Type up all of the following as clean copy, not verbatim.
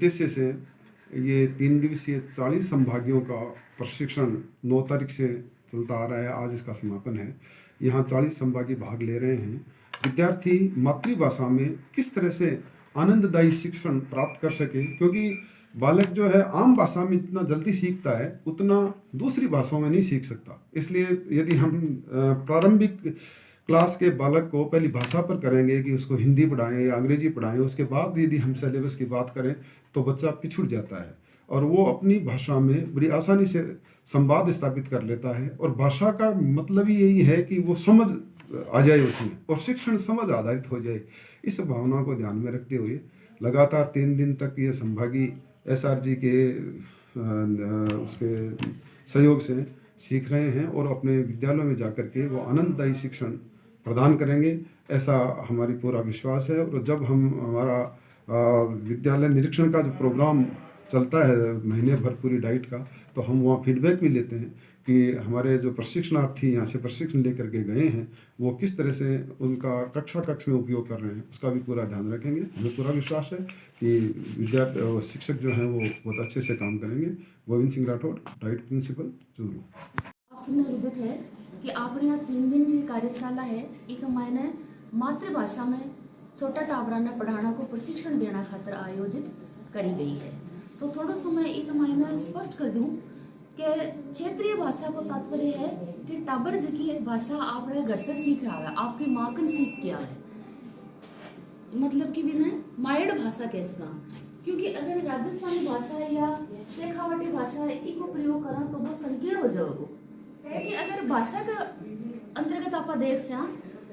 उद्देश्य से ये 3 दिवसीय 40 संभागियों का प्रशिक्षण 9 तारीख से चलता आ रहा है। आज इसका समापन है। यहाँ 40 संभागी भाग ले रहे हैं। विद्यार्थी मातृभाषा में किस तरह से आनंददायी शिक्षण प्राप्त कर सके, क्योंकि बालक जो है आम भाषा में जितना जल्दी सीखता है उतना दूसरी भाषाओं में नहीं सीख सकता। इसलिए यदि हम प्रारंभिक क्लास के बालक को पहली भाषा पर करेंगे कि उसको हिंदी पढ़ाएं या अंग्रेजी पढ़ाएं, उसके बाद यदि हम सिलेबस की बात करें तो बच्चा पिछड़ जाता है और वो अपनी भाषा में बड़ी आसानी से संवाद स्थापित कर लेता है। और भाषा का मतलब ही यही है कि वो समझ आ जाए उसमें और शिक्षण समझ आधारित हो जाए। इस भावना को ध्यान में रखते हुए लगातार 3 दिन तक ये संभागी SRG के उसके सहयोग से सीख रहे हैं और अपने विद्यालयों में जाकर के वो आनंददायी शिक्षण प्रदान करेंगे, ऐसा हमारी पूरा विश्वास है। और जब हम हमारा विद्यालय निरीक्षण का जो प्रोग्राम चलता है महीने भर पूरी डाइट का, तो हम वहाँ फीडबैक भी लेते हैं कि हमारे जो प्रशिक्षणार्थी यहाँ से प्रशिक्षण लेकर के गए हैं वो किस तरह से उनका कक्ष में उपयोग कर रहे हैं, उसका भी पूरा ध्यान रखेंगे। हमें पूरा विश्वास है कि विद्यार्थी शिक्षक जो हैं वो बहुत अच्छे से काम करेंगे। Govind Singh Rathore, DIET principal, Churu. आपसे निवेदित है कि आपने यहाँ 3 दिन की कार्यशाला है, एक महीने मातृभाषा में छोटा टाबरा ने पढ़ाना को प्रशिक्षण देना खातर आयोजित करी गई है। तो थोड़ा सा मैं एक महीना स्पष्ट कर दूं कि क्षेत्रीय भाषा को तात्पर्य है कि टाबर जी की एक भाषा आपने घर से सीख रहा है, आपकी माँ कन सीख किया है, मतलब कि बिना मायड़ भाषा कैसका। क्योंकि अगर राजस्थानी भाषा है या शेखावटी भाषा है इको प्रयोग करा तो वो संकीर्ण हो जाएगा। है कि अगर भाषा का अंतर्गत आप देख से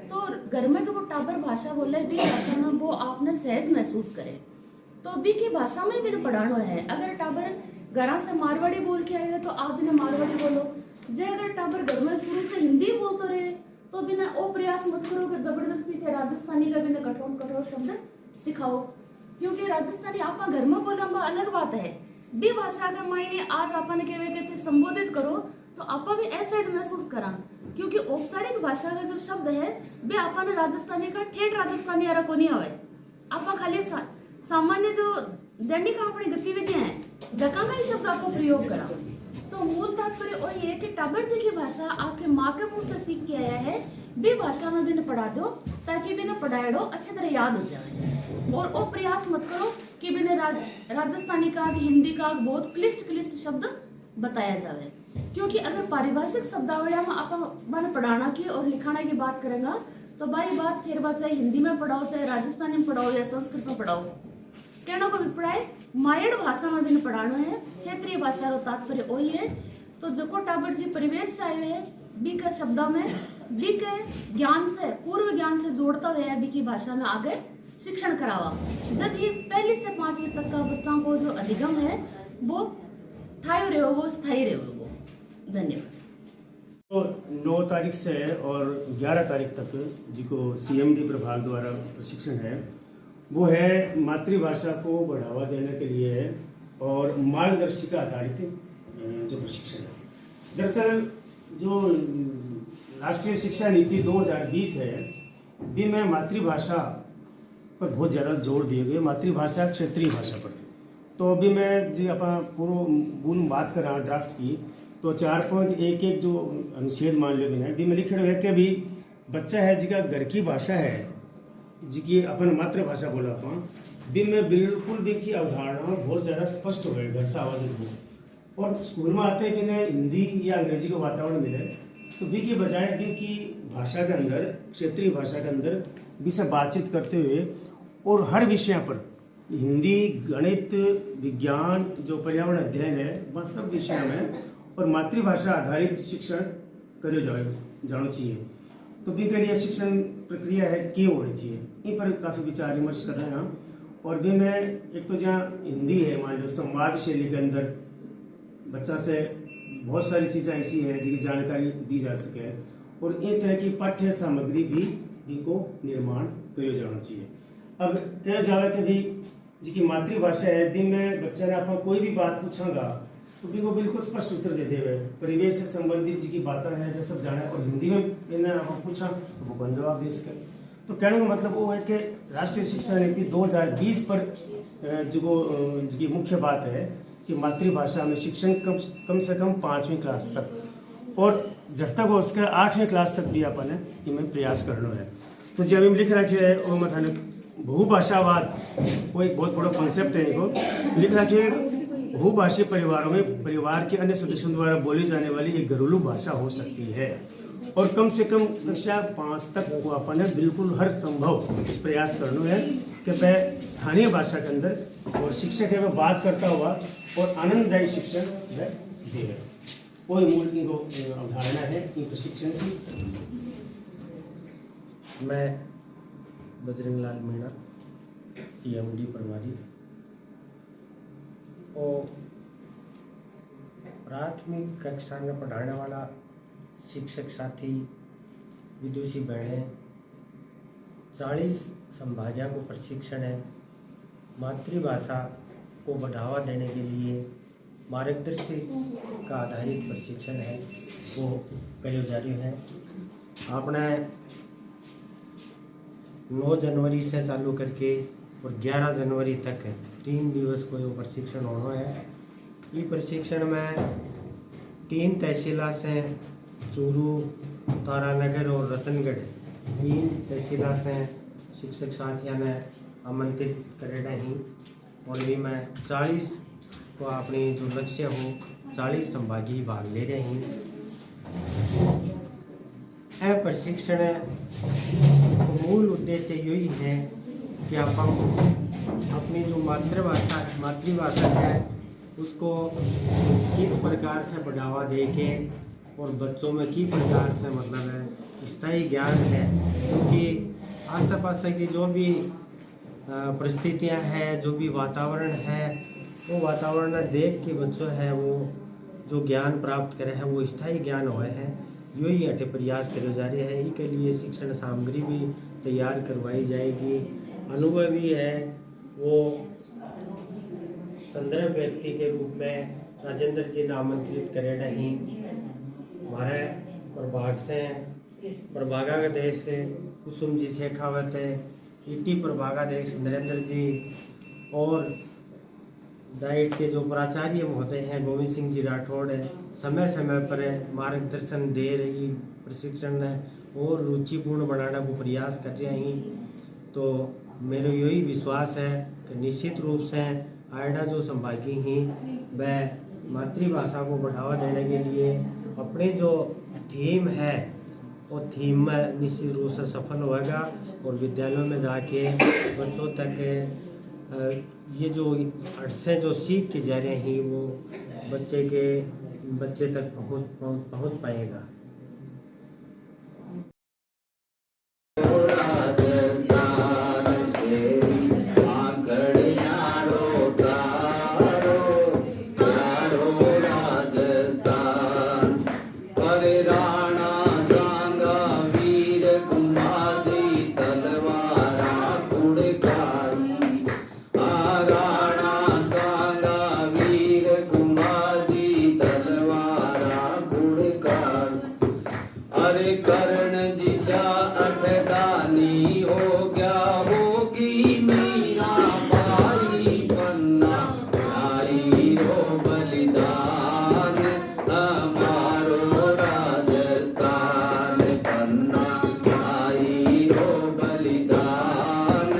तो घर में जो वो टाबर भाषा बोले भी भाषा में वो आपने सहज महसूस करे तो भी की भाषा में भी पढ़ाना है। अगर टाबर घर से मारवाड़ी बोल के आएगा तो आप बिना मारवाड़ी बोलो। जे अगर टाबर घर में शुरू से हिंदी बोलते रहे तो बिना ओ प्रयास मत करो कि जबरदस्ती थे राजस्थानी का बिना कठोर शब्द सिखाओ, क्योंकि राजस्थानी आप घर में बोला अलग बात है। भी भाषा का मायने आज अपन के संबोधित करो तो आप भी ऐसा महसूस करा, क्योंकि औपचारिक भाषा का जो शब्द है वे अपन राजस्थानी का ठेठ राजस्थानी आरा को नहीं आवे। आप खाली सामान्य जो दैनिक अपनी गतिविधियां हैं जगह में ही शब्द आपको प्रयोग करा। तो मूल तात्पर्य और ये कि टाबर जी की भाषा आपके माँ के मुंह से सीख के आया है, भी भाषा में भी न पढ़ा दो ताकि भी न पढ़ाए दो अच्छी तरह याद हो जाए। और वो प्रयास मत करो कि बिना राजस्थानी का हिंदी का बहुत क्लिष्ट शब्द बताया जाए, क्योंकि अगर पारिभाषिक शब्दावलियां में आप मैंने पढ़ाना की और लिखाना की बात करेंगे तो भाई बात फिर बात चाहे हिंदी में पढ़ाओ चाहे राजस्थानी में पढ़ाओ या संस्कृत में पढ़ाओ, कहना को भी पढ़ाए मायड़ भाषा में भी पढ़ाना है। क्षेत्रीय भाषा का तात्पर्य वही है। तो जो टाबर जी परिवेश से आए हैं बी के शब्दों में बी के ज्ञान से पूर्व ज्ञान से जोड़ता हुआ बी की भाषा में आगे शिक्षण करावा, जब ही 1 से 5वीं तक का बच्चों को जो अधिगम है वो ठाई रहे वो स्थायी रहे वो। धन्यवाद। तो 9 तारीख से और 11 तारीख तक जिको CMD प्रभाग द्वारा प्रशिक्षण है वो है मातृभाषा को बढ़ावा देने के लिए और मार्गदर्शिका आधारित जो प्रशिक्षण है। दरअसल जो राष्ट्रीय शिक्षा नीति 2020 है भी में मातृभाषा पर बहुत ज़्यादा जोर दिए गए, मातृभाषा क्षेत्रीय भाषा पर। तो अभी मैं जी आप पूर्ण बात कर रहा ड्राफ्ट की तो 4.11 जो अनुच्छेद मान लो भी में लिखे हुए है कि अभी बच्चा है जिसका घर की भाषा है जिसकी अपन मातृभाषा बोला अपन भी में बिल्कुल भी की अवधारणा बहुत ज़्यादा स्पष्ट हो गए घर से आवाज़ हो। और स्कूल में आते भी ने हिंदी या अंग्रेजी का वातावरण मिले तो भी की बजाय भी की भाषा के अंदर क्षेत्रीय भाषा के अंदर भी से बातचीत करते हुए और हर विषय पर हिंदी गणित विज्ञान जो पर्यावरण अध्ययन है वह सब विषय में और मातृभाषा आधारित शिक्षण करे जाना चाहिए। तो भी के लिए शिक्षण प्रक्रिया है क्यों होनी चाहिए इन पर काफ़ी विचार विमर्श कर रहे हैं। और भी मैं एक तो जहाँ हिंदी है मान लो संवाद शैली के अंदर बच्चा से बहुत सारी चीज़ें ऐसी हैं जिनकी जानकारी दी जा सके और इन तरह की पाठ्य सामग्री भी इनको निर्माण किया जाना चाहिए। अब कह जावे कि भी जिनकी मातृभाषा है भी मैं बच्चा ने आप कोई भी बात पूछागा तो भी वो बिल्कुल स्पष्ट उत्तर दे देवे, परिवेश से संबंधित जी की बातें हैं जो सब जाना और हिंदी में मैंने आप पूछा तो वो कौन जवाब दे सके। तो कहने का मतलब वो है कि राष्ट्रीय शिक्षा नीति 2020 पर जो मुख्य बात है कि मातृभाषा में शिक्षण कम से कम 5वीं क्लास तक और जब तक वो उसके 8वीं क्लास तक भी अपन है इनमें प्रयास करना है। तो जी अभी लिख रखे है वो मतलब बहुभाषावाद वो एक बहुत बड़ा कॉन्सेप्ट है। इनको लिख रखे है बहुभाषीय परिवारों में परिवार के अन्य सदस्यों द्वारा बोली जाने वाली एक घरेलू भाषा हो सकती है और कम से कम कक्षा 5 तक वो अपन है बिल्कुल हर संभव प्रयास करना है कि वह स्थानीय भाषा के अंदर और शिक्षक है वह बात करता हुआ और आनंददायी शिक्षण वह दे। वही मूल की अवधारणा है इन प्रशिक्षण की। मैं बजरंग लाल मीणा CMD प्रभारी और प्राथमिक कक्षा में पढ़ाने वाला शिक्षक साथी विदुषी बहनें 40 संभागियों को प्रशिक्षण है मातृभाषा को बढ़ावा देने के लिए मार्गदर्शन का आधारित प्रशिक्षण है वो करियो जा रही है। आपने 9 जनवरी से चालू करके और 11 जनवरी तक 3 दिवस को ये प्रशिक्षण होना है। ये प्रशिक्षण में 3 तहसीलों से चूरू, तारानगर और रतनगढ़ 3 तहसीलों से शिक्षक साथियों ने आमंत्रित करेगा ही और भी मैं 40 को अपने जो लक्ष्य हो 40 संभागी भाग ले रहे हैं। यह प्रशिक्षण मूल उद्देश्य यही है कि आप अपनी जो मातृभाषा है उसको किस प्रकार से बढ़ावा दे के और बच्चों में किस प्रकार से मतलब है स्थायी ज्ञान है क्योंकि आस पास की जो भी परिस्थितियां हैं जो भी वातावरण है वो वातावरण देख के बच्चों है वो जो ज्ञान प्राप्त करे हैं वो स्थायी ज्ञान हुए हैं। यही अटे प्रयास करे जा रहे हैं। इसके लिए शिक्षण सामग्री भी तैयार करवाई जाएगी। अनुभवी है वो संदर्भ व्यक्ति के रूप में राजेंद्र जी ने आमंत्रित करे नहीं। हमारे प्रभाग से प्रभागाध्यक्ष से कुसुम जी शेखावत है, ईटी प्रभागाध्यक्ष नरेंद्र जी और डाइट के जो प्राचार्य महोदय हैं गोविंद सिंह जी राठौड़ है समय समय पर मार्गदर्शन दे रही प्रशिक्षण और रुचिपूर्ण बनाने को प्रयास कर रहे हैं। तो मेरा यही विश्वास है कि निश्चित रूप से आयडा जो संभागी हैं वह मातृभाषा को बढ़ावा देने के लिए अपनी जो थीम है वो थीम में निश्चित रूप से सफल होगा और विद्यालयों में जाके बच्चों तक ये जो अरसे जो सीख के जा रहे हैं वो बच्चे तक पहुंच पाएगा। कर्ण दिशा अठदानी हो गया होगी मीरा बाई पन्ना आई हो बलिदान हमारो राजस्थान पन्ना आई हो बलिदान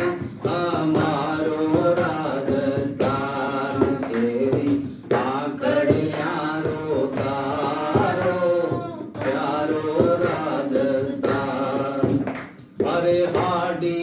हमारो राजस्थान शेरी आकड़ यारो तारो प्यारो राजस्थान अरे हाडी